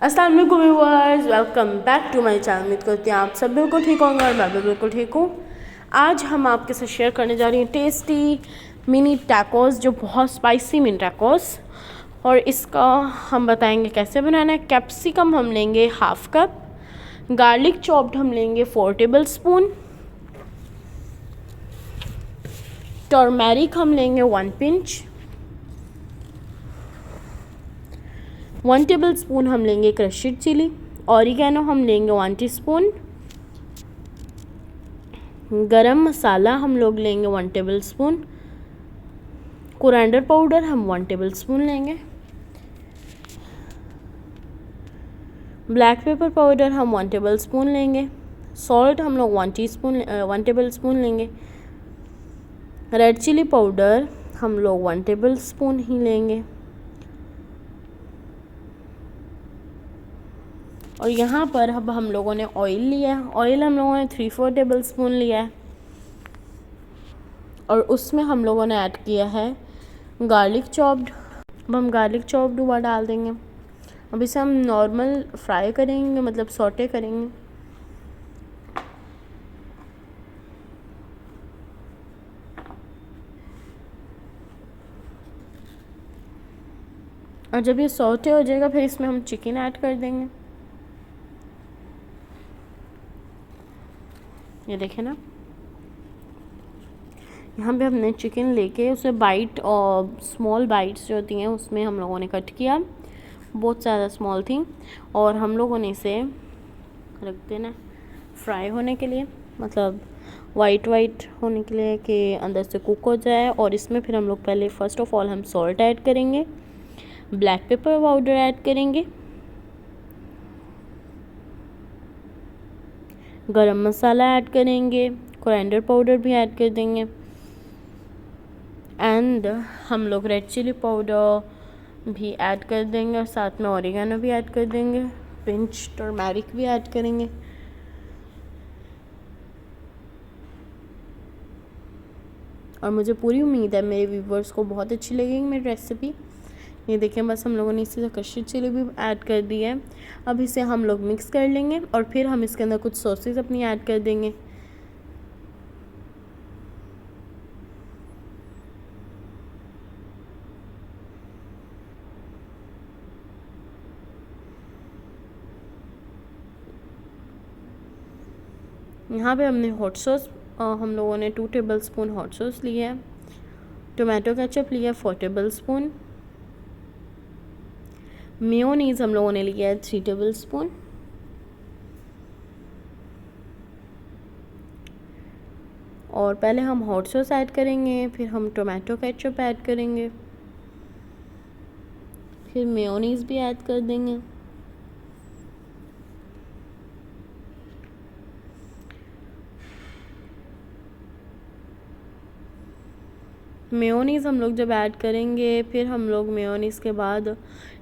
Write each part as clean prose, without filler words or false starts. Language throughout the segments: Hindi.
अस्सलाम वालेकुम viewers, welcome back to my channel. उम्मीद करती हैं आप सब बिल्कुल ठीक होंगे और मैं भी बिल्कुल ठीक हूँ। आज हम आपके साथ शेयर करने जा रही हैं टेस्टी मिनी टैकोस, जो बहुत स्पाइसी मिनी टैकोस, और इसका हम बताएंगे कैसे बनाना है। कैप्सिकम हम लेंगे हाफ कप, गार्लिक चॉप्ड हम लेंगे 4 टेबल स्पून, टर्मेरिक हम लेंगे 1 पिंच, 1 टेबल स्पून हम लेंगे क्रश्ड चिली, ऑरिगेनो हम लेंगे 1 टीस्पून, गरम मसाला हम लोग लेंगे 1 टेबल स्पून, कोरिएंडर पाउडर हम 1 टेबल स्पून लेंगे, ब्लैक पेपर पाउडर हम 1 टेबल स्पून लेंगे, सॉल्ट हम लोग 1 टेबल स्पून लेंगे, रेड चिली पाउडर हम लोग 1 टेबल स्पून ही लेंगे। और यहाँ पर अब हम लोगों ने ऑयल लिया है। ऑयल हम लोगों ने 3-4 टेबल स्पून लिया है और उसमें हम लोगों ने ऐड किया है गार्लिक चॉप्ड। अब हम गार्लिक चॉप्ड हुआ डाल देंगे। अब इसे हम नॉर्मल फ्राई करेंगे, मतलब सौटे करेंगे। और जब ये सौटे हो जाएगा फिर इसमें हम चिकन ऐड कर देंगे। ये देखें ना, यहाँ पे हमने चिकन लेके उसे बाइट और स्मॉल बाइट्स जो होती हैं उसमें हम लोगों ने कट किया, बहुत ज़्यादा स्मॉल थी, और हम लोगों ने इसे रख देना फ्राई होने के लिए, मतलब वाइट होने के लिए कि अंदर से कुक हो जाए। और इसमें फिर हम लोग पहले फ़र्स्ट ऑफ ऑल हम सॉल्ट ऐड करेंगे, ब्लैक पेपर पाउडर ऐड करेंगे, गरम मसाला ऐड करेंगे, कोरिएंडर पाउडर भी ऐड कर देंगे, एंड हम लोग रेड चिली पाउडर भी ऐड कर देंगे, और साथ में ऑरिगेनो भी ऐड कर देंगे, पिंच टर्मेरिक भी ऐड करेंगे। और मुझे पूरी उम्मीद है मेरे व्यूवर्स को बहुत अच्छी लगेगी मेरी रेसिपी। ये देखें, बस हम लोगों ने इसी से क्रश्ड चिली भी ऐड कर दी है। अब इसे हम लोग मिक्स कर लेंगे और फिर हम इसके अंदर कुछ सॉसेस अपनी ऐड कर देंगे। यहाँ पे हमने हॉट सॉस, हम लोगों ने 2 टेबल स्पून हॉट सॉस लिया है, टोमेटो केचप लिया है 4 टेबल स्पून, मेयोनीज़ हम लोगों ने लिया है 3 टेबल स्पून, और पहले हम हॉट सॉस ऐड करेंगे, फिर हम टोमेटो केचप ऐड करेंगे, फिर मेयोनीज़ भी ऐड कर देंगे। मेयोनीज़ हम लोग जब ऐड करेंगे फिर हम लोग मेयोनीज़ के बाद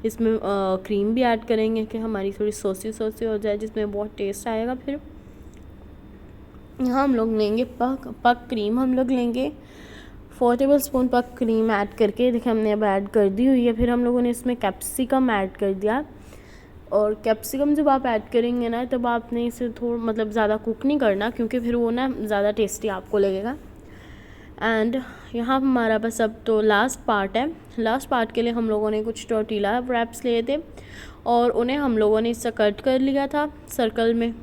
इसमें क्रीम भी ऐड करेंगे कि हमारी थोड़ी सॉसी हो जाए, जिसमें बहुत टेस्ट आएगा। फिर यहाँ हम लोग लेंगे पक क्रीम, हम लोग लेंगे 4 टेबल स्पून पक क्रीम ऐड करके, देखिए हमने अब ऐड कर दी हुई है। फिर हम लोगों ने इसमें कैप्सिकम ऐड कर दिया, और कैप्सिकम जब आप ऐड करेंगे ना तब आपने इसे थोड़ा मतलब ज़्यादा कुक नहीं करना, क्योंकि फिर वो ना ज़्यादा टेस्टी आपको लगेगा। एंड यहाँ हमारा बस अब तो लास्ट पार्ट है। लास्ट पार्ट के लिए हम लोगों ने कुछ टोर्टिला रैप्स लिए थे और उन्हें हम लोगों ने इससे कट कर लिया था सर्कल में।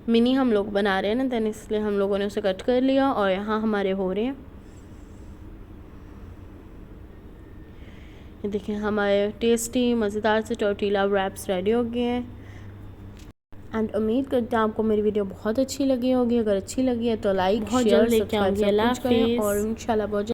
मिनी हम लोग बना रहे हैं ना, देन इसलिए हम लोगों ने उसे कट कर लिया, और यहाँ हमारे हो रहे हैं। ये देखिए हमारे टेस्टी मज़ेदार से टोर्टिला रैप्स रेडी हो गए हैं। एंड उम्मीद करते हैं आपको मेरी वीडियो बहुत अच्छी लगी होगी। अगर अच्छी लगी है तो लाइक, शेयर, सब्सक्राइब और इंशाल्लाह बहुत